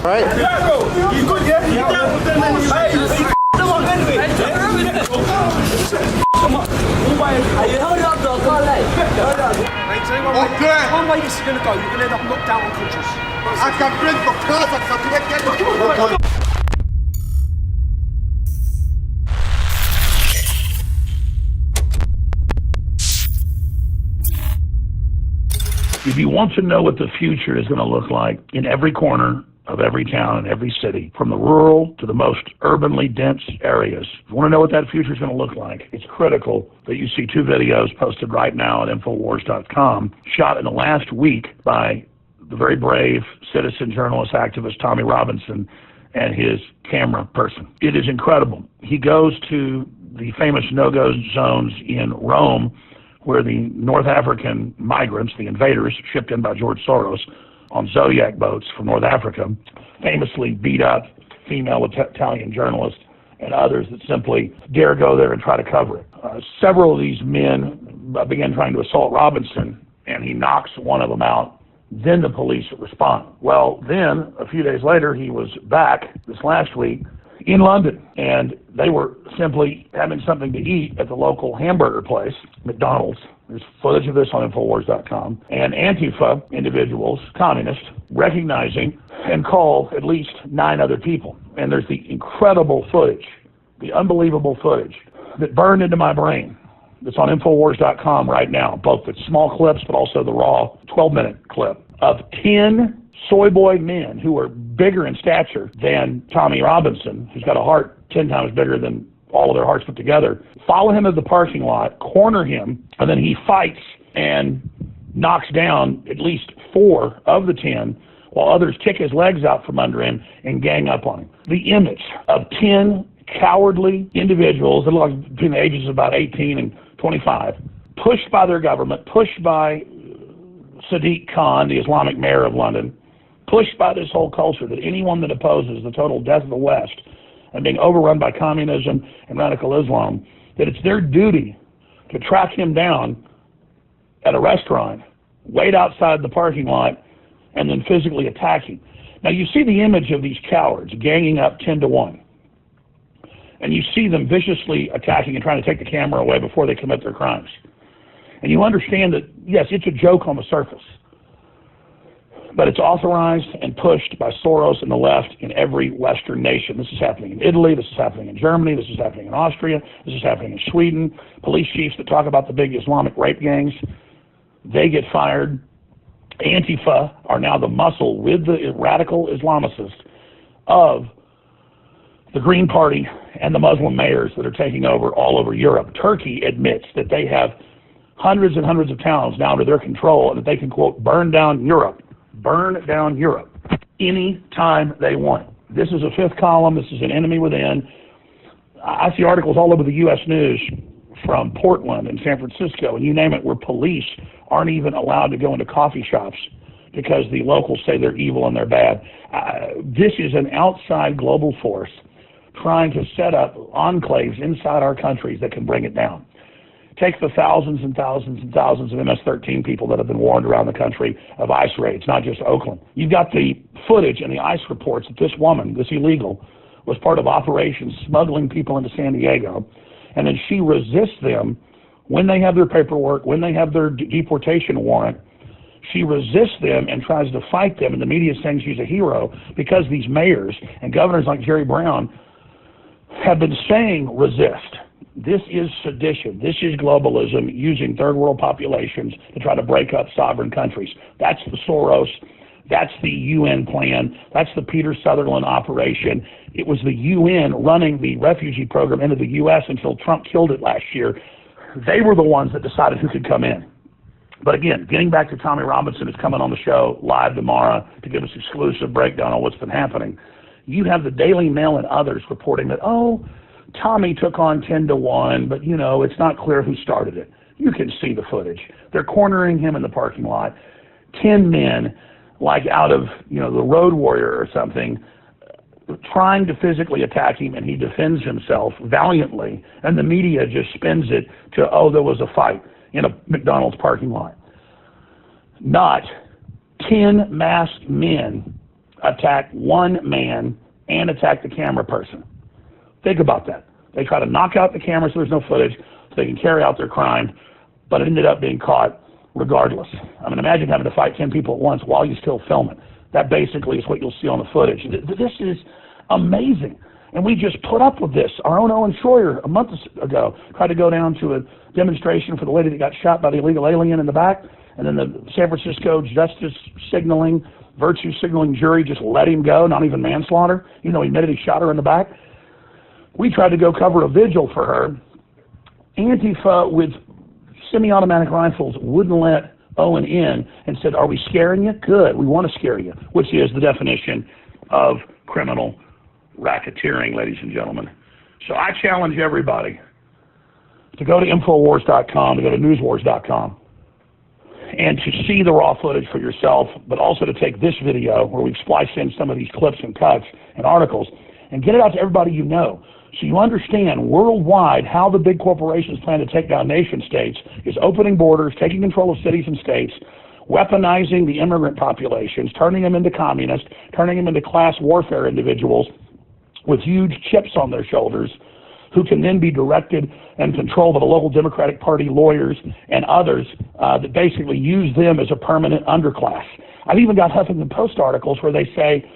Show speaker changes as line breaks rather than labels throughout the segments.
Right? You good, yeah? You dealt with them anyway. Hey, come on, anyway. You hold it up, dog. Go on, late. Hold it up. One way this is going to go, you're going to end up knocked down unconscious. I can bring the cars up, so come on.
If you want to know what the future is going to look like in every corner of every town and every city, from the rural to the most urbanly dense areas, if you want to know what that future is going to look like, it's critical that you see two videos posted right now at Infowars.com, shot in the last week by the very brave citizen journalist activist Tommy Robinson and his camera person. It is incredible. He goes to the famous no-go zones in Rome, where the North African migrants, the invaders shipped in by George Soros on Zodiac boats from North Africa, famously beat up female Italian journalists and others that simply dare go there and try to cover it. Several of these men began trying to assault Robinson, and he knocks one of them out. Then the police respond. Well, then, a few days later, he was back this last week in London, and they were simply having something to eat at the local hamburger place, McDonald's. There's footage of this on Infowars.com. And ANTIFA individuals, communists, recognizing and call at least 9 other people. And there's the incredible footage, the unbelievable footage that burned into my brain. That's on Infowars.com right now, both the small clips but also the raw 12-minute clip of 10 soy boy men who are bigger in stature than Tommy Robinson, who's got a heart 10 times bigger than all of their hearts put together, follow him to the parking lot, corner him, and then he fights and knocks down at least 4 of the 10, while others kick his legs out from under him and gang up on him. The image of 10 cowardly individuals that look like between the ages of about 18 and 25, pushed by their government, pushed by Sadiq Khan, the Islamic mayor of London, pushed by this whole culture that anyone that opposes the total death of the West and being overrun by communism and radical Islam, that it's their duty to track him down at a restaurant, wait outside the parking lot, and then physically attack him. Now you see the image of these cowards ganging up 10 to 1. And you see them viciously attacking and trying to take the camera away before they commit their crimes. And you understand that, yes, it's a joke on the surface, but it's authorized and pushed by Soros and the left in every Western nation. This is happening in Italy, this is happening in Germany, this is happening in Austria, this is happening in Sweden. Police chiefs that talk about the big Islamic rape gangs, they get fired. Antifa are now the muscle with the radical Islamicists of the Green Party and the Muslim mayors that are taking over all over Europe. Turkey admits that they have hundreds and hundreds of towns now under their control and that they can, quote, burn down Europe any time they want. This is a fifth column. This is an enemy within. I see articles all over the U.S. News from Portland and San Francisco and you name it, where police aren't even allowed to go into coffee shops because the locals say they're evil and they're bad. This is an outside global force trying to set up enclaves inside our countries that can bring it down. Take the thousands and thousands and thousands of MS-13 people that have been warned around the country of ICE raids, not just Oakland. You've got the footage and the ICE reports that this woman, this illegal, was part of operations smuggling people into San Diego, and then she resists them when they have their paperwork, when they have their deportation warrant. She resists them and tries to fight them, and the media is saying she's a hero because these mayors and governors like Jerry Brown have been saying resist. This is sedition. This is globalism using third world populations to try to break up sovereign countries. That's the Soros. That's the UN plan. That's the Peter Sutherland operation. It was the UN running the refugee program into the U.S. until Trump killed it last year. They were the ones that decided who could come in. But again, getting back to Tommy Robinson, who's coming on the show live tomorrow to give us exclusive breakdown on what's been happening. You have the Daily Mail and others reporting that, Tommy took on 10-1, but, you know, it's not clear who started it. You can see the footage. They're cornering him in the parking lot. 10 men, like out of, you know, the Road Warrior or something, trying to physically attack him, and he defends himself valiantly, and the media just spins it to, oh, there was a fight in a McDonald's parking lot. Not 10 masked men attack one man and attack the camera person. Think about that. They try to knock out the camera so there's no footage so they can carry out their crime, but it ended up being caught regardless. I mean, imagine having to fight 10 people at once while you still film it. That basically is what you'll see on the footage. This is amazing. And we just put up with this. Our own Owen Schroyer, a month ago, tried to go down to a demonstration for the lady that got shot by the illegal alien in the back, and then the San Francisco justice signaling, virtue signaling jury just let him go, not even manslaughter, even though he admitted he shot her in the back. We tried to go cover a vigil for her. Antifa with semi-automatic rifles wouldn't let Owen in and said, are we scaring you? Good, we want to scare you, which is the definition of criminal racketeering, ladies and gentlemen. So I challenge everybody to go to Infowars.com, to go to Newswars.com, and to see the raw footage for yourself, but also to take this video where we've spliced in some of these clips and cuts and articles and get it out to everybody you know, so you understand worldwide how the big corporations plan to take down nation states is opening borders, taking control of cities and states, weaponizing the immigrant populations, turning them into communists, turning them into class warfare individuals with huge chips on their shoulders who can then be directed and controlled by the local Democratic Party lawyers and others that basically use them as a permanent underclass. I've even got Huffington Post articles where they say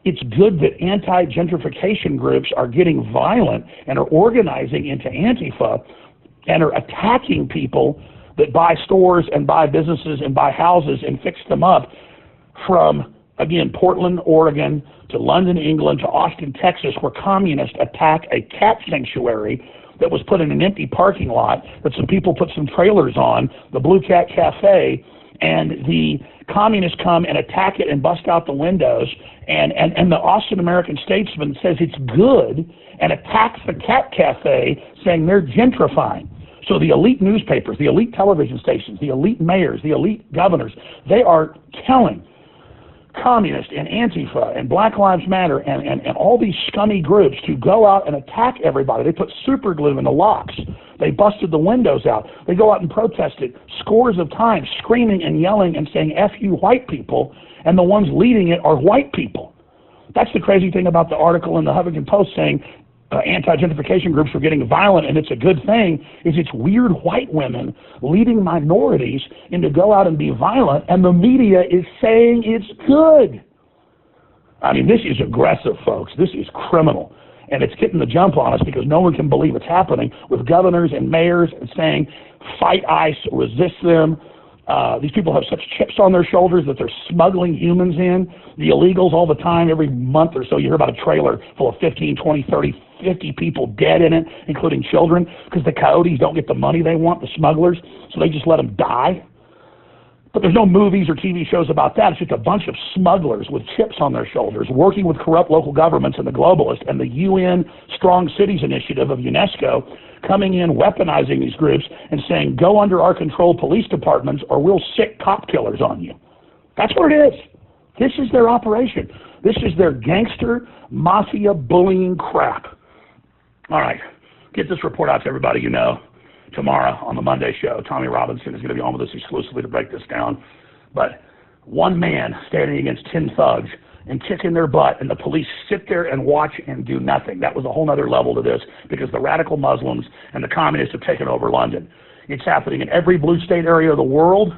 it's good that anti-gentrification groups are getting violent and are organizing into Antifa and are attacking people that buy stores and buy businesses and buy houses and fix them up from, again, Portland, Oregon, to London, England, to Austin, Texas, where communists attack a cat sanctuary that was put in an empty parking lot that some people put some trailers on, the Blue Cat Cafe, and the communists come and attack it and bust out the windows, and the Austin American Statesman says it's good and attacks the Cat Cafe, saying they're gentrifying. So the elite newspapers, the elite television stations, the elite mayors, the elite governors, they are telling communists and Antifa and Black Lives Matter and all these scummy groups to go out and attack everybody. They put super glue in the locks. They busted the windows out. They go out and protest it scores of times, screaming and yelling and saying, F you white people, and the ones leading it are white people. That's the crazy thing about the article in the Huffington Post saying anti-gentrification groups are getting violent and it's a good thing, is it's weird white women leading minorities in to go out and be violent, and the media is saying it's good. I mean, this is aggressive, folks. This is criminal. And it's getting the jump on us because no one can believe it's happening, with governors and mayors saying, fight ICE, resist them. These people have such chips on their shoulders that they're smuggling humans in. The illegals all the time, every month or so, you hear about a trailer full of 15, 20, 30, 50 people dead in it, including children, because the coyotes don't get the money they want, the smugglers, so they just let them die. But there's no movies or TV shows about that. It's just a bunch of smugglers with chips on their shoulders working with corrupt local governments and the globalists and the UN Strong Cities Initiative of UNESCO coming in, weaponizing these groups and saying, go under our control police departments or we'll sick cop killers on you. That's what it is. This is their operation. This is their gangster, mafia, bullying crap. All right, get this report out to everybody you know. Tomorrow on the Monday show, Tommy Robinson is going to be on with us exclusively to break this down. But one man standing against 10 thugs and kicking their butt, and the police sit there and watch and do nothing. That was a whole other level to this, because the radical Muslims and the communists have taken over London. It's happening in every blue state area of the world.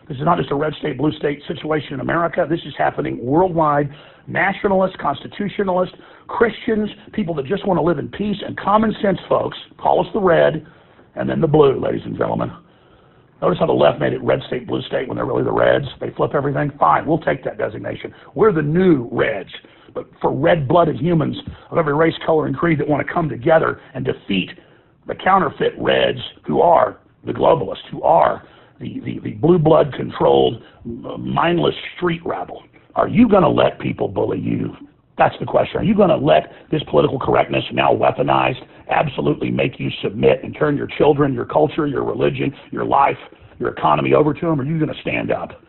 This is not just a red state, blue state situation in America. This is happening worldwide. Nationalists, constitutionalists, Christians, people that just want to live in peace and common sense folks, call us the red, and then the blue, ladies and gentlemen. Notice how the left made it red state, blue state when they're really the reds. They flip everything. Fine, we'll take that designation. We're the new reds. But for red-blooded humans of every race, color, and creed that want to come together and defeat the counterfeit reds who are the globalists, who are the blue blood-controlled, mindless street rabble. Are you going to let people bully you? That's the question. Are you going to let this political correctness, now weaponized, absolutely make you submit and turn your children, your culture, your religion, your life, your economy over to them? Or are you going to stand up?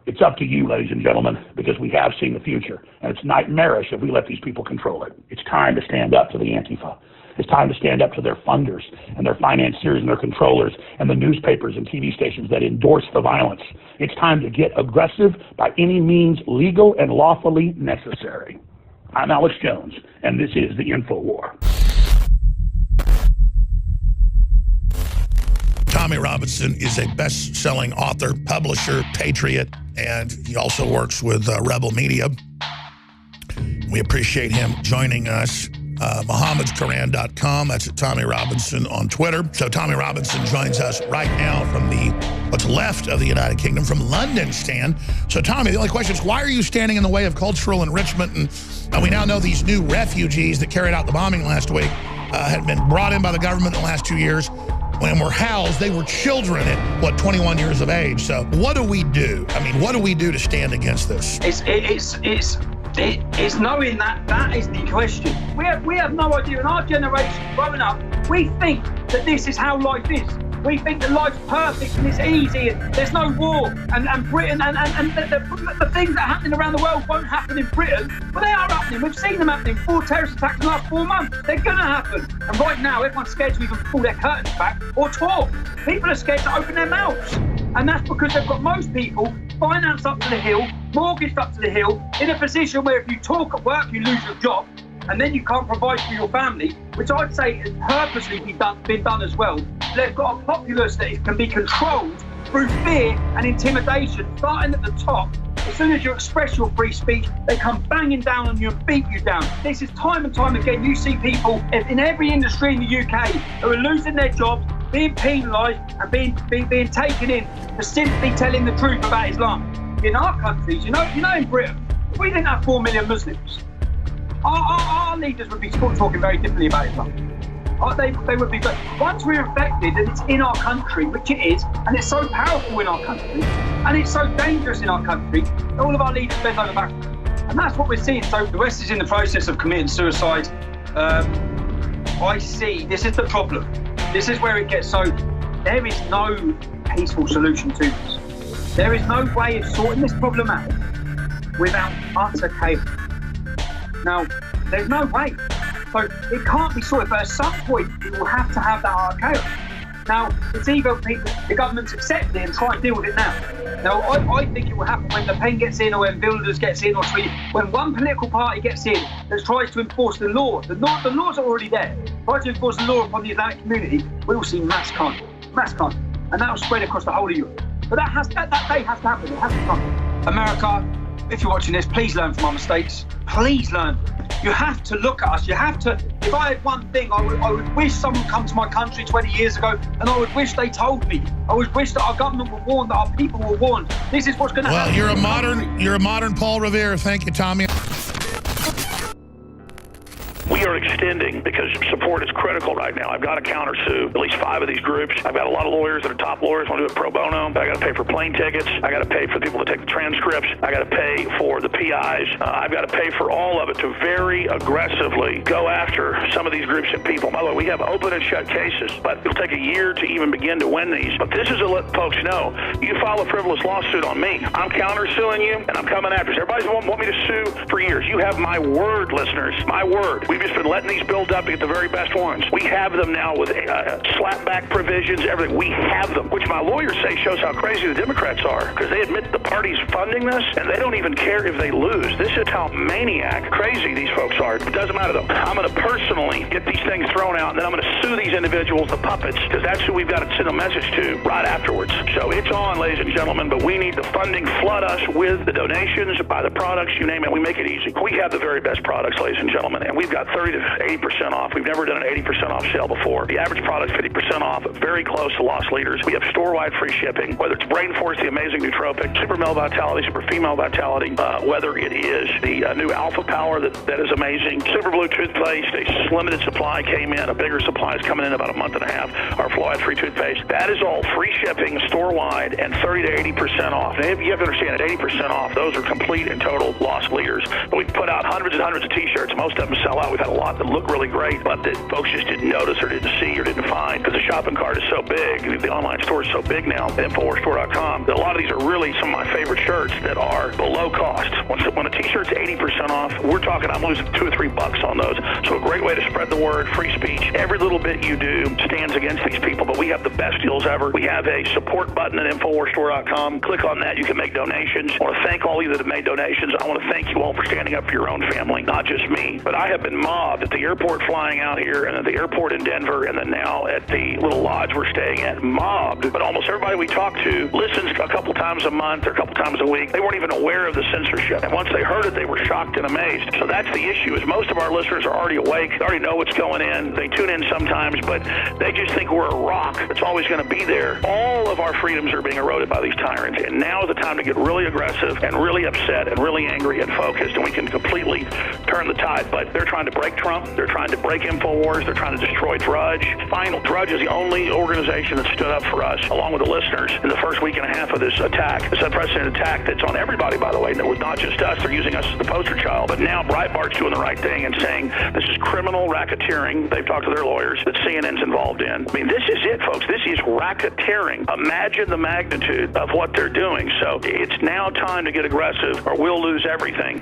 It's up to you, ladies and gentlemen, because we have seen the future. And it's nightmarish if we let these people control it. It's time to stand up to the Antifa. It's time to stand up to their funders and their financiers and their controllers and the newspapers and TV stations that endorse the violence. It's time to get aggressive by any means legal and lawfully necessary. I'm Alex Jones, and this is the InfoWar.
Tommy Robinson is a best-selling author, publisher, patriot, and he also works with Rebel Media. We appreciate him joining us. MohammedsQuran.com. That's at Tommy Robinson on Twitter. So Tommy Robinson joins us right now from what's left of the United Kingdom, from London, Stan. So Tommy, the only question is, why are you standing in the way of cultural enrichment? And we now know these new refugees that carried out the bombing last week had been brought in by the government in the last 2 years. When were housed, they were children at, 21 years of age. So what do we do? I mean, what do we do to stand against this?
It's knowing that is the question. We have no idea. In our generation growing up, we think that this is how life is. We think that life's perfect and it's easy and there's no war and Britain and the things that are happening around the world won't happen in Britain, but they are happening. We've seen them happening. 4 terrorist attacks in the last 4 months. They're going to happen. And right now, everyone's scared to even pull their curtains back or talk. People are scared to open their mouths. And that's because they've got most people financed up to the hill, mortgaged up to the hill, in a position where if you talk at work, you lose your job, and then you can't provide for your family, which I'd say has purposely been done as well. They've got a populace that can be controlled through fear and intimidation, starting at the top. As soon as you express your free speech, they come banging down on you and beat you down. This is time and time again. You see people in every industry in the UK who are losing their jobs, being penalised and being taken in for simply telling the truth about Islam. In our countries, you know, in Britain, if we didn't have 4 million Muslims, our leaders would be talking very differently about Islam. They would be, but once we're infected and it's in our country, which it is, and it's so powerful in our country, and it's so dangerous in our country, all of our leaders bend over backwards. And that's what we're seeing. So the West is in the process of committing suicide. I see, this is the problem. This is where it gets so, there is no peaceful solution to this. There is no way of sorting this problem out without utter chaos. Now, there's no way. So it can't be sorted, but at some point it will have to have that utter chaos. Now, it's either the government's accept it and try and deal with it now. Now, I think it will happen when Le Pen gets in or when Wilders gets in or when one political party gets in that tries to enforce the law. The laws are already there. Tries to enforce the law upon the Islamic community, we will see mass crime. And that will spread across the whole of Europe. But that day has to happen. It has to come. America, if you're watching this, please learn from our mistakes. Please learn. You have to look at us. You have to. If I had one thing, I would wish someone come to my country 20 years ago, and I would wish they told me. I would wish that our government were warned, that our people were warned. This is what's going to happen.
Well, you're a modern Paul Revere. Thank you, Tommy.
We are extending because support is critical right now. I've got to countersue at least 5 of these groups. I've got a lot of lawyers that are top lawyers, want to do it pro bono. I got to pay for plane tickets. I got to pay for people to take the transcripts. I got to pay for the PIs. I've got to pay for all of it to very aggressively go after some of these groups and people. By the way, we have open and shut cases, but it'll take a year to even begin to win these. But this is to let folks know, you file a frivolous lawsuit on me, I'm countersuing you, and I'm coming after you. Everybody's want me to sue for years. You have my word, listeners, my word. We've just been letting these build up to get the very best ones. We have them now with slapback provisions, everything. We have them, which my lawyers say shows how crazy the Democrats are, because they admit the party's funding this, and they don't even care if they lose. This is how maniac crazy these folks are. It doesn't matter, though. I'm going to personally get these things thrown out, and then I'm going to sue these individuals, the puppets, because that's who we've got to send a message to right afterwards. So it's on, ladies and gentlemen, but we need the funding. Flood us with the donations, buy the products, you name it. We make it easy. We have the very best products, ladies and gentlemen, and we've got 30 to 80% off. We've never done an 80% off sale before. The average product 50% off, very close to loss leaders. We have store-wide free shipping, whether it's Brain Force, the amazing nootropic, Super Male Vitality, Super Female Vitality, whether it is the new Alpha Power that is amazing, Super Blue toothpaste, a limited supply came in, a bigger supply is coming in about a month and a half, our fluoride-free toothpaste. That is all free shipping, store-wide, and 30 to 80% off. And you have to understand, at 80% off, those are complete and total loss leaders. But we've put out hundreds and hundreds of T-shirts. Most of them sell out. We've had a lot that look really great, but that folks just didn't notice or didn't see or didn't find because the shopping cart is so big. The online store is so big now at InfoWarsStore.com that a lot of these are really some of my favorite shirts that are below cost. When a T-shirt's 80% off, we're talking I'm losing $2 or $3 on those. So a great way to spread the word, free speech. Every little bit you do stands against these people, but we have the best deals ever. We have a support button at InfoWarsStore.com. Click on that. You can make donations. I want to thank all of you that have made donations. I want to thank you all for standing up for your own family, not just me. But I have been mobbed at the airport flying out here and at the airport in Denver and then now at the little lodge we're staying at, mobbed. But almost everybody we talk to listens a couple times a month or a couple times a week. They weren't even aware of the censorship. And once they heard it, they were shocked and amazed. So that's the issue, is most of our listeners are already awake. They already know what's going in. They tune in sometimes, but they just think we're a rock that's always going to be there. All of our freedoms are being eroded by these tyrants. And now is the time to get really aggressive and really upset and really angry and focused, and we can completely turn the tide. But they're trying to break Trump. They're trying to break InfoWars. They're trying to destroy Drudge. Drudge is the only organization that stood up for us, along with the listeners, in the first week and a half of this attack, this unprecedented attack that's on everybody, by the way. That was not just us. They're using us as the poster child. But now Breitbart's doing the right thing and saying this is criminal racketeering. They've talked to their lawyers that CNN's involved in. I mean, this is it, folks. This is racketeering. Imagine the magnitude of what they're doing. So it's now time to get aggressive or we'll lose everything.